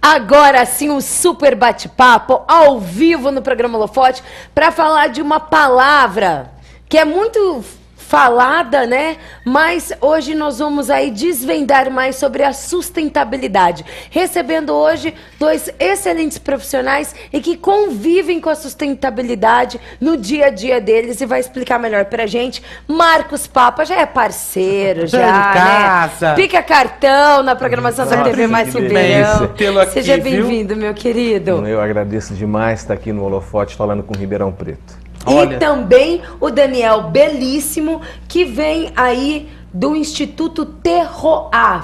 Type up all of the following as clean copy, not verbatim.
Agora sim, um super bate-papo ao vivo no programa Holofote para falar de uma palavra que é muito falada, né? Mas hoje nós vamos aí desvendar mais sobre a sustentabilidade. Recebendo hoje dois excelentes profissionais e que convivem com a sustentabilidade no dia a dia deles e vai explicar melhor pra gente. Marcos Papa já é parceiro, já, né? Pica cartão na programação da TV Mais Ribeirão. Seja bem-vindo, meu querido. Eu agradeço demais estar aqui no Holofote falando com Ribeirão Preto. E também o Daniel Belíssimo, que vem aí do Instituto Terroir.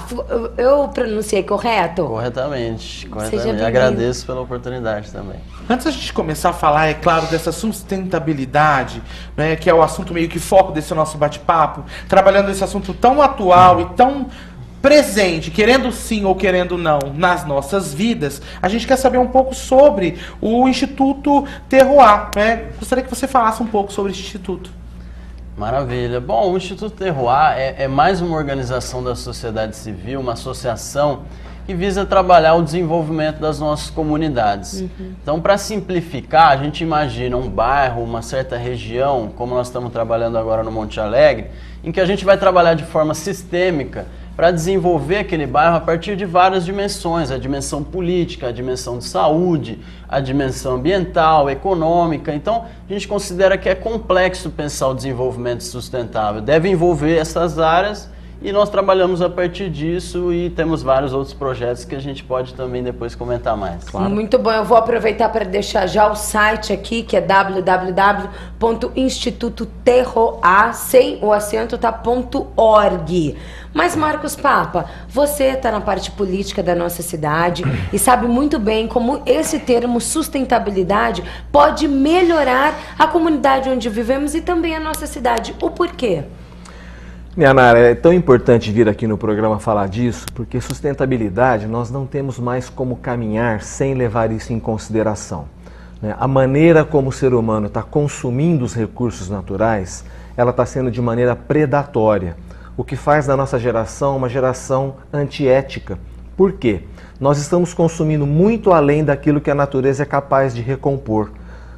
Eu pronunciei correto? Corretamente. Agradeço pela oportunidade também. Antes da gente começar a falar, é claro, dessa sustentabilidade, né, que é o assunto meio que foco desse nosso bate-papo, trabalhando esse assunto tão atual e tão presente, querendo sim ou querendo não, nas nossas vidas, a gente quer saber um pouco sobre o Instituto Terroir, né? Gostaria que você falasse um pouco sobre esse instituto. Maravilha. Bom, o Instituto Terroir é mais uma organização da sociedade civil, uma associação que visa trabalhar o desenvolvimento das nossas comunidades. Então, para simplificar, a gente imagina um bairro, uma certa região, como nós estamos trabalhando agora no Monte Alegre, em que a gente vai trabalhar de forma sistêmica para desenvolver aquele bairro a partir de várias dimensões, a dimensão política, a dimensão de saúde, a dimensão ambiental, econômica. Então, a gente considera que é complexo pensar o desenvolvimento sustentável, deve envolver essas áreas e nós trabalhamos a partir disso e temos vários outros projetos que a gente pode também depois comentar mais. Claro. Muito bom, eu vou aproveitar para deixar já o site aqui, que é www.institutoterroir, sem o acento, tá, .org. Mas, Marcos Papa, você está na parte política da nossa cidade e sabe muito bem como esse termo sustentabilidade pode melhorar a comunidade onde vivemos e também a nossa cidade. O porquê? Minha Nara, é tão importante vir aqui no programa falar disso, porque sustentabilidade nós não temos mais como caminhar sem levar isso em consideração, né? A maneira como o ser humano está consumindo os recursos naturais, ela está sendo de maneira predatória, o que faz da nossa geração uma geração antiética. Por quê? Nós estamos consumindo muito além daquilo que a natureza é capaz de recompor.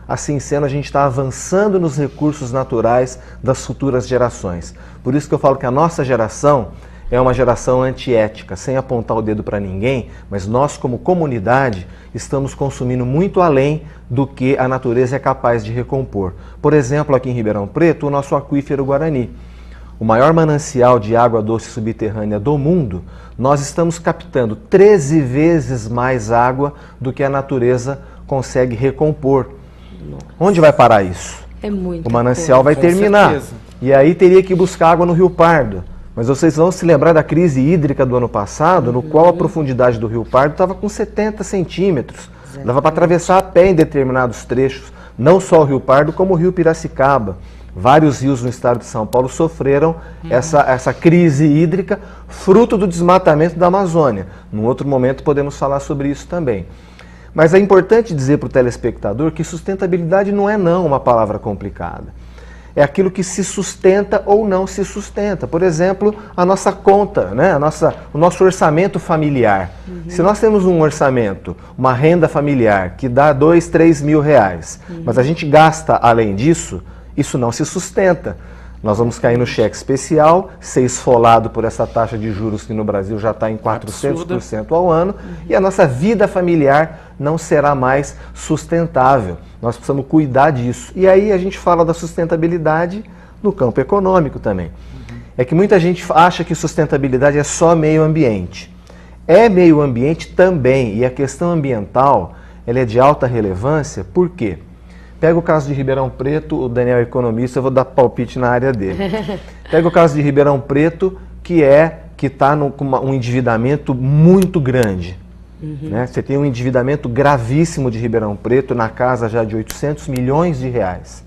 Assim sendo, a gente está avançando nos recursos naturais das futuras gerações. Por isso que eu falo que a nossa geração é uma geração antiética, sem apontar o dedo para ninguém, mas nós, como comunidade, estamos consumindo muito além do que a natureza é capaz de recompor. Por exemplo, aqui em Ribeirão Preto, o nosso aquífero Guarani, o maior manancial de água doce subterrânea do mundo, nós estamos captando 13 vezes mais água do que a natureza consegue recompor. Onde vai parar isso? É muito. O manancial vai terminar. Certeza. E aí teria que buscar água no Rio Pardo. Mas vocês vão se lembrar da crise hídrica do ano passado, no qual a profundidade do Rio Pardo estava com 70 centímetros. Dava para atravessar a pé em determinados trechos. Não só o Rio Pardo, como o Rio Piracicaba. Vários rios no estado de São Paulo sofreram essa crise hídrica, fruto do desmatamento da Amazônia. Num outro momento podemos falar sobre isso também. Mas é importante dizer para o telespectador que sustentabilidade não é uma palavra complicada. É aquilo que se sustenta ou não se sustenta. Por exemplo, a nossa conta, né? O nosso orçamento familiar. Se nós temos um orçamento, uma renda familiar que dá 2, 3 mil reais, mas a gente gasta além disso, isso não se sustenta. Nós vamos cair no cheque especial, ser esfolado por essa taxa de juros que no Brasil já está em 400% ao ano, e a nossa vida familiar não será mais sustentável. Nós precisamos cuidar disso. E aí a gente fala da sustentabilidade no campo econômico também. É que muita gente acha que sustentabilidade é só meio ambiente. É meio ambiente também, e a questão ambiental ela é de alta relevância, por quê? Pega o caso de Ribeirão Preto, o Daniel é economista, eu vou dar palpite na área dele. Pega o caso de Ribeirão Preto, que está com um endividamento muito grande. Né? Você tem um endividamento gravíssimo de Ribeirão Preto, na casa já de 800 milhões de reais.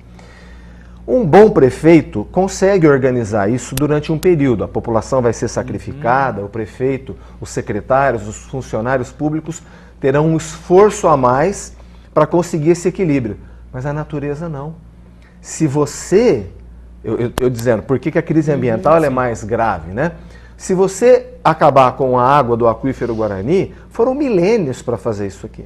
Um bom prefeito consegue organizar isso durante um período. A população vai ser sacrificada, o prefeito, os secretários, os funcionários públicos terão um esforço a mais para conseguir esse equilíbrio. Mas a natureza não. Se você... Eu dizendo, por que a crise ambiental ela é mais grave, né? Se você acabar com a água do aquífero Guarani, foram milênios para fazer isso aqui.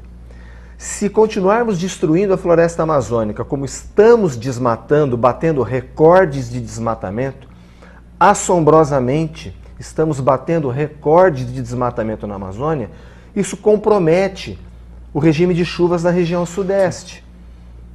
Se continuarmos destruindo a floresta amazônica, como estamos desmatando, batendo recordes de desmatamento, assombrosamente estamos batendo recordes de desmatamento na Amazônia, isso compromete o regime de chuvas na região sudeste.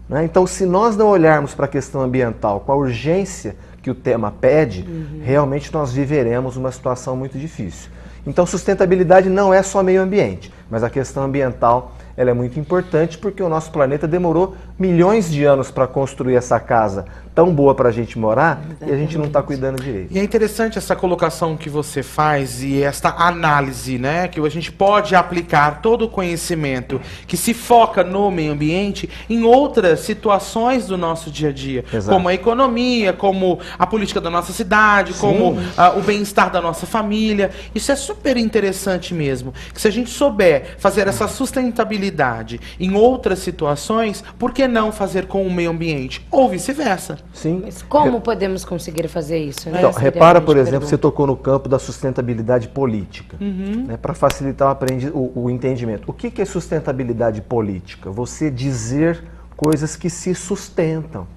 Né? Então, se nós não olharmos para a questão ambiental com a urgência que o tema pede, realmente nós viveremos uma situação muito difícil. Então, sustentabilidade não é só meio ambiente, mas a questão ambiental ela é muito importante porque o nosso planeta demorou milhões de anos para construir essa casa tão boa para a gente morar e a gente não está cuidando direito. E é interessante essa colocação que você faz e esta análise, né, que a gente pode aplicar todo o conhecimento que se foca no meio ambiente em outras situações do nosso dia a dia, Exato. como a economia, como a política da nossa cidade, Sim. como o bem-estar da nossa família. Isso é super interessante mesmo. Que se a gente souber fazer essa sustentabilidade em outras situações, por que não fazer com o meio ambiente? Ou vice-versa. Sim. Mas como podemos conseguir fazer isso? Né? Então, Seria repara, a por grande exemplo, você pergunta. tocou no campo da sustentabilidade política, né, para facilitar o entendimento. O que é sustentabilidade política? Você dizer coisas que se sustentam.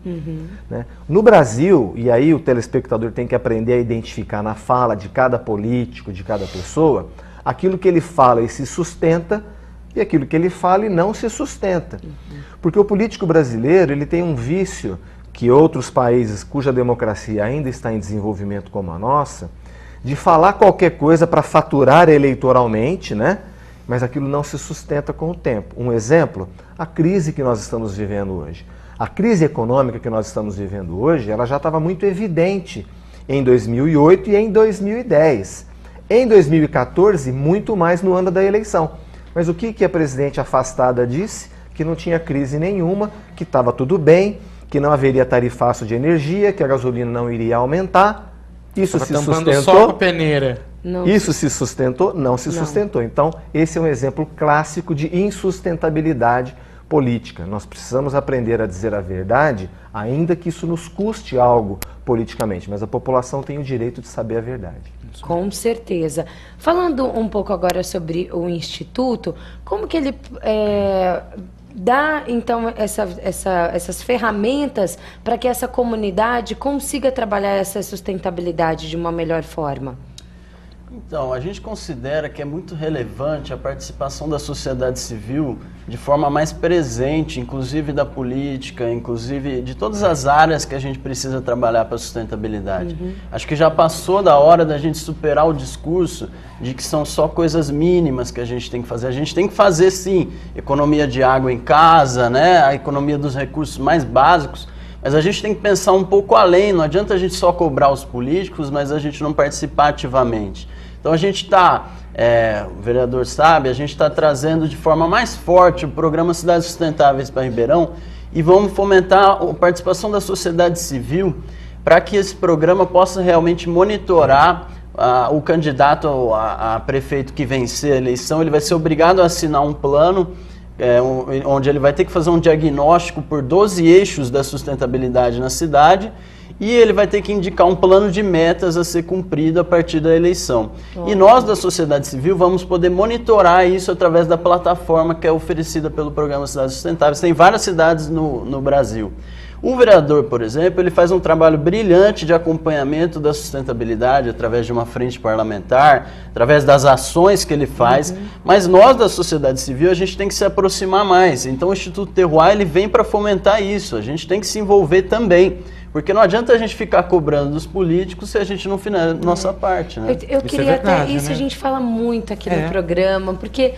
Né? No Brasil, e aí o telespectador tem que aprender a identificar na fala de cada político, de cada pessoa, aquilo que ele fala e se sustenta e aquilo que ele fala e não se sustenta. Porque o político brasileiro ele tem um vício que outros países cuja democracia ainda está em desenvolvimento como a nossa, de falar qualquer coisa para faturar eleitoralmente, né? Mas aquilo não se sustenta com o tempo. Um exemplo, a crise que nós estamos vivendo hoje. A crise econômica que nós estamos vivendo hoje, ela já estava muito evidente em 2008 e em 2010. Em 2014, muito mais no ano da eleição. Mas o que a presidente afastada disse? Que não tinha crise nenhuma, que estava tudo bem, que não haveria tarifaço de energia, que a gasolina não iria aumentar. Isso se sustentou. Só com a peneira. Não. Isso se sustentou? Não se sustentou. Então, esse é um exemplo clássico de insustentabilidade política. Nós precisamos aprender a dizer a verdade, ainda que isso nos custe algo politicamente, mas a população tem o direito de saber a verdade. Com certeza. Falando um pouco agora sobre o Instituto, como que ele dá, então, essas ferramentas para que essa comunidade consiga trabalhar essa sustentabilidade de uma melhor forma? Então, a gente considera que é muito relevante a participação da sociedade civil de forma mais presente, inclusive da política, inclusive de todas as áreas que a gente precisa trabalhar para a sustentabilidade. Acho que já passou da hora da gente superar o discurso de que são só coisas mínimas que a gente tem que fazer. A gente tem que fazer, sim, economia de água em casa, né? A economia dos recursos mais básicos, mas a gente tem que pensar um pouco além. Não adianta a gente só cobrar os políticos, mas a gente não participar ativamente. Então a gente está, o vereador sabe, a gente está trazendo de forma mais forte o programa Cidades Sustentáveis para Ribeirão e vamos fomentar a participação da sociedade civil para que esse programa possa realmente monitorar o candidato a prefeito que vencer a eleição. Ele vai ser obrigado a assinar um plano onde ele vai ter que fazer um diagnóstico por 12 eixos da sustentabilidade na cidade e ele vai ter que indicar um plano de metas a ser cumprido a partir da eleição. E nós, da sociedade civil, vamos poder monitorar isso através da plataforma que é oferecida pelo programa Cidades Sustentáveis. Tem várias cidades no Brasil. O vereador, por exemplo, ele faz um trabalho brilhante de acompanhamento da sustentabilidade através de uma frente parlamentar, através das ações que ele faz, mas nós da sociedade civil a gente tem que se aproximar mais. Então o Instituto Terroir ele vem para fomentar isso, a gente tem que se envolver também. Porque não adianta a gente ficar cobrando dos políticos se a gente não fizer a nossa parte, né? Eu queria verdade, até isso, né? a gente fala muito aqui no programa, porque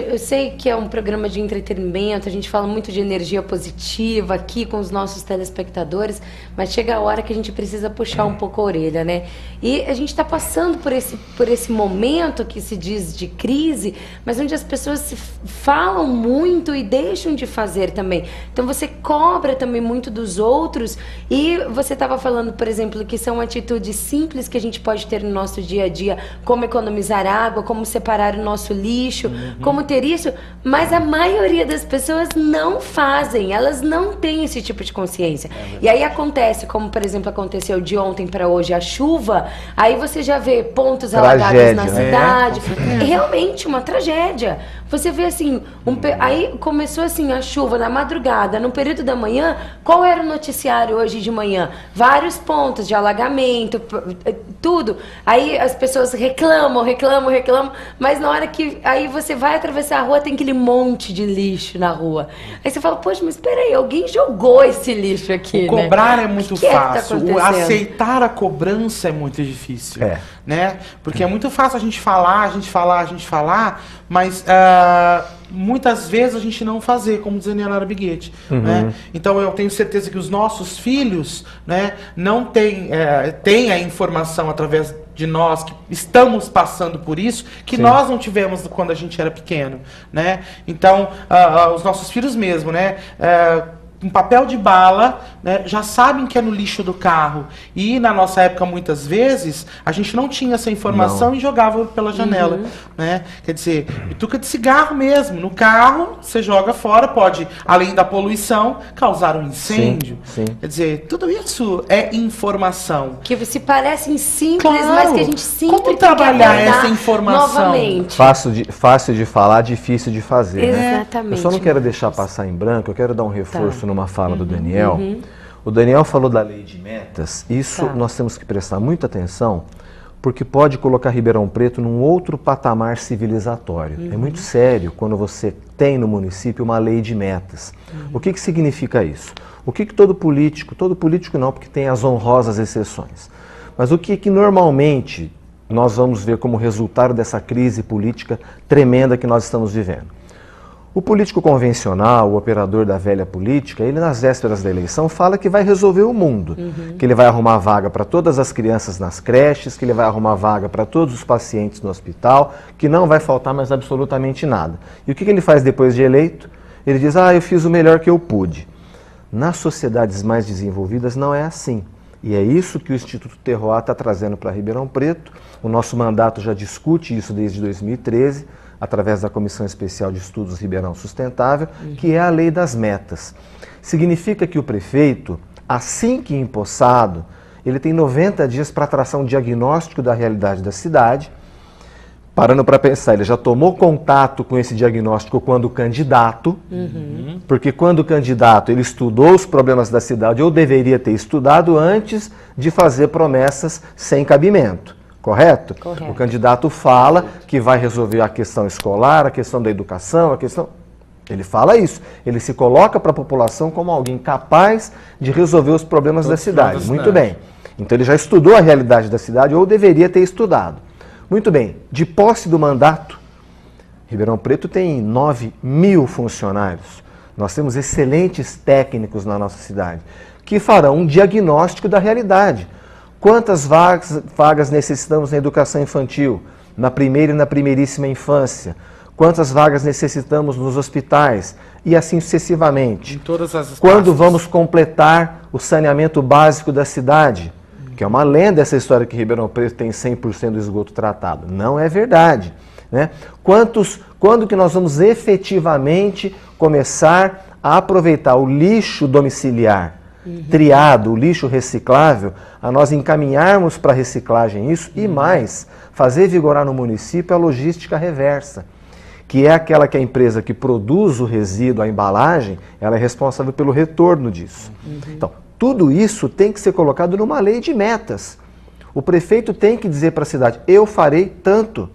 eu sei que é um programa de entretenimento, a gente fala muito de energia positiva aqui com os nossos telespectadores, mas chega a hora que a gente precisa puxar um pouco a orelha, né? E a gente está passando por esse momento que se diz de crise, mas onde as pessoas se falam muito e deixam de fazer também. Então você cobra também muito dos outros E você estava falando, por exemplo, que são atitudes simples que a gente pode ter no nosso dia a dia, como economizar água, como separar o nosso lixo, como ter isso, mas a maioria das pessoas não fazem, elas não têm esse tipo de consciência. E aí acontece, como por exemplo aconteceu de ontem para hoje, a chuva, aí você já vê pontos alagados na cidade, é realmente uma tragédia. Você vê assim, aí começou assim a chuva na madrugada, no período da manhã, qual era o noticiário hoje de manhã? Vários pontos de alagamento, tudo. Aí as pessoas reclamam, mas na hora que aí você vai atravessar a rua, tem aquele monte de lixo na rua. Aí você fala, poxa, mas peraí, alguém jogou esse lixo aqui, O cobrar é muito fácil, que tá aceitar a cobrança é muito difícil, né? Porque é muito fácil a gente falar, mas muitas vezes a gente não fazer, como dizia Nianara Biguete, né? Então eu tenho certeza que os nossos filhos, né, não têm a informação através de nós que estamos passando por isso, que nós não tivemos quando a gente era pequeno, né? Então os nossos filhos mesmo, né, um papel de bala, né, já sabem que é no lixo do carro. E na nossa época, muitas vezes, a gente não tinha essa informação e jogava pela janela. Né? Quer dizer, bituca de cigarro mesmo. No carro, você joga fora, pode, além da poluição, causar um incêndio. Quer dizer, tudo isso é informação. Que se parecem simples, mas que a gente sempre Como trabalhar essa informação? Novamente. Fácil de falar, difícil de fazer. Exatamente. Né? Eu só não quero deixar passar em branco, eu quero dar um reforço numa fala do Daniel. O Daniel falou da lei de metas. Isso nós temos que prestar muita atenção, porque pode colocar Ribeirão Preto num outro patamar civilizatório. É muito sério quando você tem no município uma lei de metas. O que significa isso? O que todo político não, porque tem as honrosas exceções, mas o que normalmente nós vamos ver como resultado dessa crise política tremenda que nós estamos vivendo? O político convencional, o operador da velha política, ele nas vésperas da eleição fala que vai resolver o mundo, que ele vai arrumar vaga para todas as crianças nas creches, que ele vai arrumar vaga para todos os pacientes no hospital, que não vai faltar mais absolutamente nada. E o que ele faz depois de eleito? Ele diz, eu fiz o melhor que eu pude. Nas sociedades mais desenvolvidas não é assim. E é isso que o Instituto Terroir está trazendo para Ribeirão Preto. O nosso mandato já discute isso desde 2013, através da Comissão Especial de Estudos Ribeirão Sustentável, que é a lei das metas. Significa que o prefeito, assim que empossado, ele tem 90 dias para traçar um diagnóstico da realidade da cidade. Parando para pensar, ele já tomou contato com esse diagnóstico quando candidato, porque quando candidato ele estudou os problemas da cidade, ou deveria ter estudado antes de fazer promessas sem cabimento. Correto? O candidato fala que vai resolver a questão escolar, a questão da educação, Ele fala isso. Ele se coloca para a população como alguém capaz de resolver os problemas da cidade. Muito bem. Então ele já estudou a realidade da cidade, ou deveria ter estudado. Muito bem. De posse do mandato, Ribeirão Preto tem 9.000 funcionários. Nós temos excelentes técnicos na nossa cidade, que farão um diagnóstico da realidade. Quantas vagas necessitamos na educação infantil, na primeira e na primeiríssima infância? Quantas vagas necessitamos nos hospitais? E assim sucessivamente. Em todas as Quando vamos completar o saneamento básico da cidade? Que é uma lenda essa história que Ribeirão Preto tem 100% do esgoto tratado. Não é verdade. Né? Quando que nós vamos efetivamente começar a aproveitar o lixo domiciliar, triado, o lixo reciclável, a nós encaminharmos para a reciclagem isso e mais, fazer vigorar no município a logística reversa, que é aquela que a empresa que produz o resíduo, a embalagem, ela é responsável pelo retorno disso. Então, tudo isso tem que ser colocado numa lei de metas. O prefeito tem que dizer para a cidade, eu farei tanto.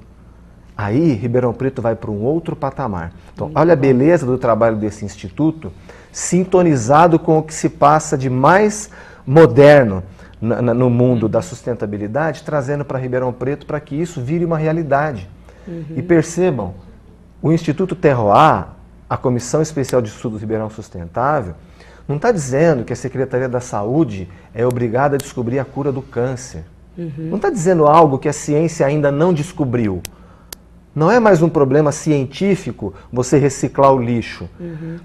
Aí, Ribeirão Preto vai para um outro patamar. Então, olha a beleza do trabalho desse instituto, sintonizado com o que se passa de mais moderno no mundo da sustentabilidade, trazendo para Ribeirão Preto para que isso vire uma realidade. E percebam, o Instituto Terroir, a Comissão Especial de Estudos Ribeirão Sustentável, não está dizendo que a Secretaria da Saúde é obrigada a descobrir a cura do câncer. Não está dizendo algo que a ciência ainda não descobriu. Não é mais um problema científico você reciclar o lixo.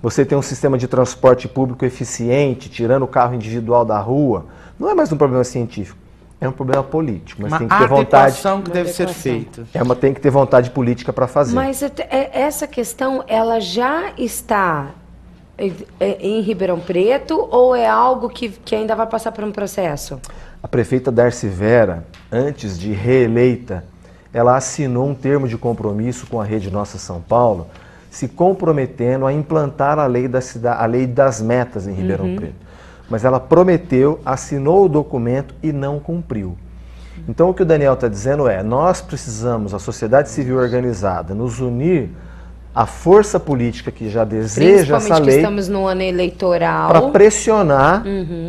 Você ter um sistema de transporte público eficiente, tirando o carro individual da rua. Não é mais um problema científico. É um problema político, mas tem que ter vontade. Que deve ser feita. Tem que ter vontade política para fazer. Mas essa questão, ela já está em Ribeirão Preto ou é algo que ainda vai passar por um processo? A prefeita Darcy Vera, antes de reeleita, ela assinou um termo de compromisso com a Rede Nossa São Paulo, se comprometendo a implantar a lei das metas em Ribeirão Preto. Mas ela prometeu, assinou o documento e não cumpriu. Então o que o Daniel está dizendo é, nós precisamos, a sociedade civil organizada, nos unir à força política que já deseja essa lei, que estamos no ano eleitoral, para pressionar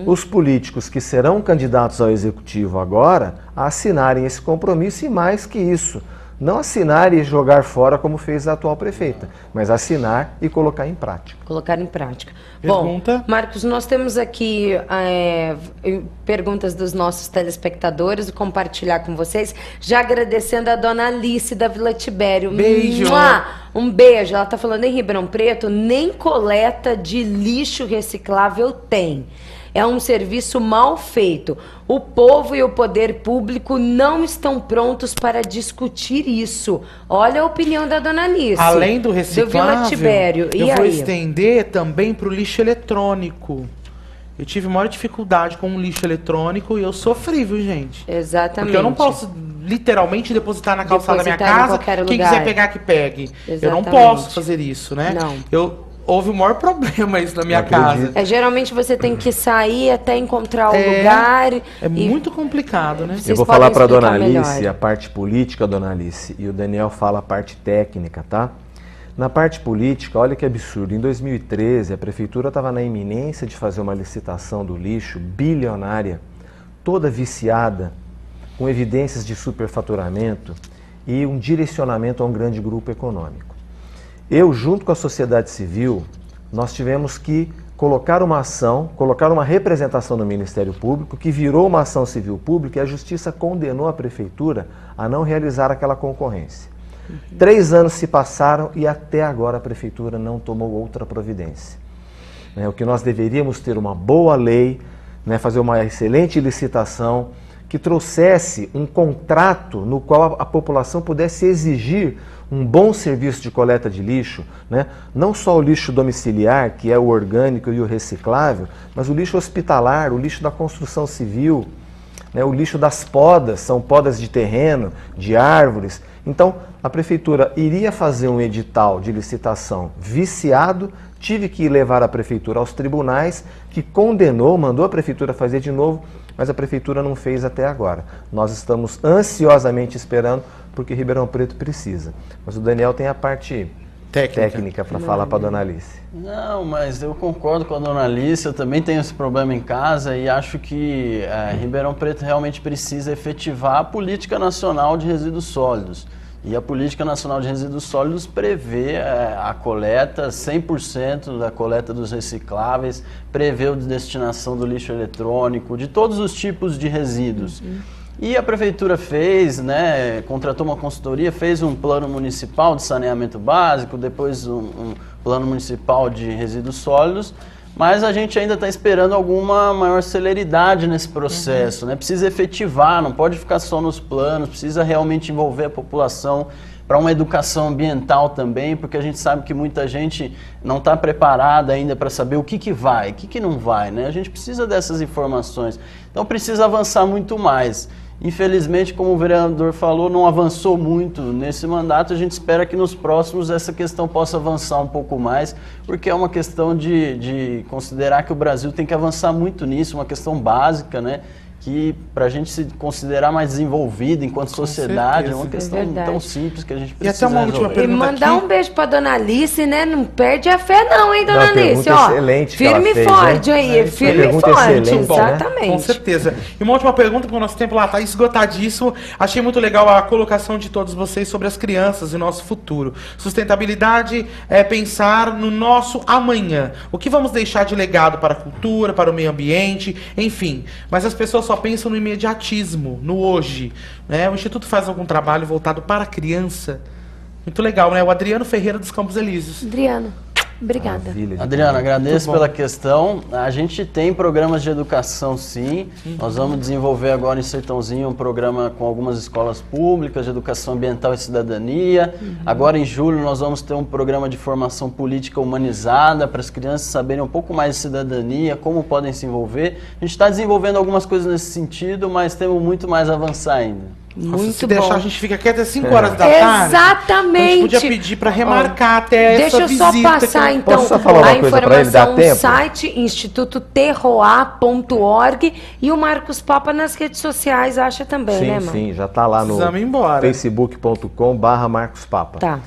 os políticos que serão candidatos ao executivo agora a assinarem esse compromisso e mais que isso, não assinar e jogar fora como fez a atual prefeita, mas assinar e colocar em prática. Colocar em prática. Pergunta? Bom, Marcos, nós temos aqui perguntas dos nossos telespectadores e compartilhar com vocês. Já agradecendo a dona Alice da Vila Tibério. Beijo! Um beijo. Ela está falando em Ribeirão Preto, nem coleta de lixo reciclável tem. É um serviço mal feito. O povo e o poder público não estão prontos para discutir isso. Olha a opinião da dona Alice. Além do reciclável, Vila Tibério. eu vou estender também para o lixo eletrônico. Eu tive maior dificuldade com o lixo eletrônico e eu sofri, viu, gente? Exatamente. Porque eu não posso literalmente depositar na calçada da minha casa. Quem quiser pegar, que pegue. Exatamente. Eu não posso fazer isso, né? Não. Houve o maior problema isso na minha casa. Geralmente você tem que sair até encontrar o lugar. É muito complicado, né? Eu vou falar para a dona Alice a parte política, dona Alice, e o Daniel fala a parte técnica, tá? Na parte política, olha que absurdo. Em 2013, a prefeitura estava na iminência de fazer uma licitação do lixo bilionária, toda viciada, com evidências de superfaturamento e um direcionamento a um grande grupo econômico. Eu, junto com a sociedade civil, nós tivemos que colocar uma ação, colocar uma representação no Ministério Público, que virou uma ação civil pública e a Justiça condenou a Prefeitura a não realizar aquela concorrência. 3 anos se passaram e até agora a Prefeitura não tomou outra providência. O que nós deveríamos ter uma boa lei, fazer uma excelente licitação, que trouxesse um contrato no qual a população pudesse exigir um bom serviço de coleta de lixo, não só o lixo domiciliar, que é o orgânico e o reciclável, mas o lixo hospitalar, o lixo da construção civil, o lixo das podas, são podas de terreno, de árvores. Então, a prefeitura iria fazer um edital de licitação viciado, tive que levar a prefeitura aos tribunais, que condenou, mandou a prefeitura fazer de novo, mas a prefeitura não fez até agora. Nós estamos ansiosamente esperando, porque Ribeirão Preto precisa. Mas o Daniel tem a parte técnica para falar para a dona Alice. Não, mas eu concordo com a dona Alice, eu também tenho esse problema em casa e acho que Ribeirão Preto realmente precisa efetivar a política nacional de resíduos sólidos. E a Política Nacional de Resíduos Sólidos prevê a coleta, 100% da coleta dos recicláveis, prevê a destinação do lixo eletrônico, de todos os tipos de resíduos. E a Prefeitura fez, contratou uma consultoria, fez um plano municipal de saneamento básico, depois um plano municipal de resíduos sólidos, mas a gente ainda está esperando alguma maior celeridade nesse processo, Precisa efetivar, não pode ficar só nos planos, precisa realmente envolver a população para uma educação ambiental também, porque a gente sabe que muita gente não está preparada ainda para saber o que vai, o que não vai, A gente precisa dessas informações, então precisa avançar muito mais. Infelizmente, como o vereador falou, não avançou muito nesse mandato. A gente espera que nos próximos essa questão possa avançar um pouco mais, porque é uma questão de considerar que o Brasil tem que avançar muito nisso, uma questão básica, que para a gente se considerar mais desenvolvido enquanto sociedade, é uma questão tão simples que a gente precisa resolver. Última pergunta e mandar aqui. Um beijo para dona Alice, Não perde a fé não, hein, dona Alice? Excelente firme e forte aí, firme e forte, exatamente. Com certeza. E uma última pergunta, porque o nosso tempo lá está esgotadíssimo. Achei muito legal a colocação de todos vocês sobre as crianças e nosso futuro. Sustentabilidade é pensar no nosso amanhã. O que vamos deixar de legado para a cultura, para o meio ambiente, enfim. Mas as pessoas só pensam no imediatismo, no hoje. O Instituto faz algum trabalho voltado para a criança, Muito legal, né? O Adriano Ferreira dos Campos Elíseos. Adriano, obrigada. Maravilha, Adriano, agradeço bom. pela questão. A gente tem programas de educação, sim. Nós vamos desenvolver agora em Sertãozinho um programa com algumas escolas públicas de educação ambiental e cidadania. Agora em julho nós vamos ter um programa de formação política humanizada para as crianças saberem um pouco mais de cidadania, como podem se envolver. A gente está desenvolvendo algumas coisas nesse sentido, mas temos muito mais a avançar ainda. Muito Se bom. deixar, a gente fica aqui até 5 horas da tarde. Exatamente. A gente podia pedir para remarcar até Deixa essa eu visita. só passar, então, Posso só falar uma a coisa pra ele, dá informação, o tempo? site institutoterroir.org e o Marcos Papa nas redes sociais, acha também, né, Sim, mano? sim, já está lá no Precisamos ir embora. facebook.com/marcospapa. Tá.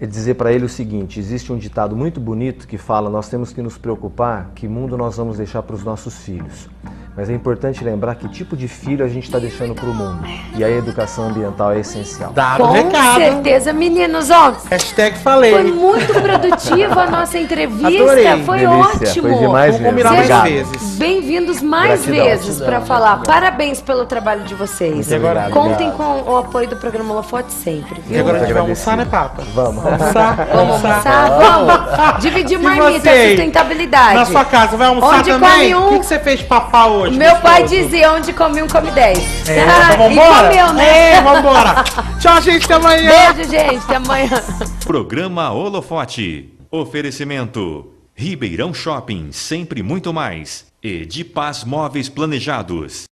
É dizer para ele o seguinte, existe um ditado muito bonito que fala, nós temos que nos preocupar que mundo nós vamos deixar para os nossos filhos. Mas é importante lembrar que tipo de filho a gente está deixando para o mundo. E aí a educação ambiental é essencial. Dado o Com recado. certeza, meninos, ó. Hashtag falei. Foi muito produtiva a nossa entrevista, Adorei. foi Delícia, ótimo. foi demais Vamos mesmo. combinar mais Obrigado. vezes. Bem-vindos mais Gratidão. vezes para falar. Parabéns pelo trabalho de vocês. Muito obrigado. Contem com o apoio do programa Holofote sempre. E agora a gente vai Agradecido. almoçar, né, Papa? Vamos. Almoçar? Vamos almoçar? Vamos. Dividir E marmita, você? sustentabilidade. Na sua casa, vai almoçar Onde também? come um- O que você fez de papá hoje? Meu pai gostoso? dizia, onde come um, come 10. Então vambora? E comeu, né? É, vambora. Tchau, gente, até amanhã. Beijo, gente. Até amanhã. Programa Holofote. Oferecimento. Ribeirão Shopping, sempre muito mais. E de Paz Móveis Planejados.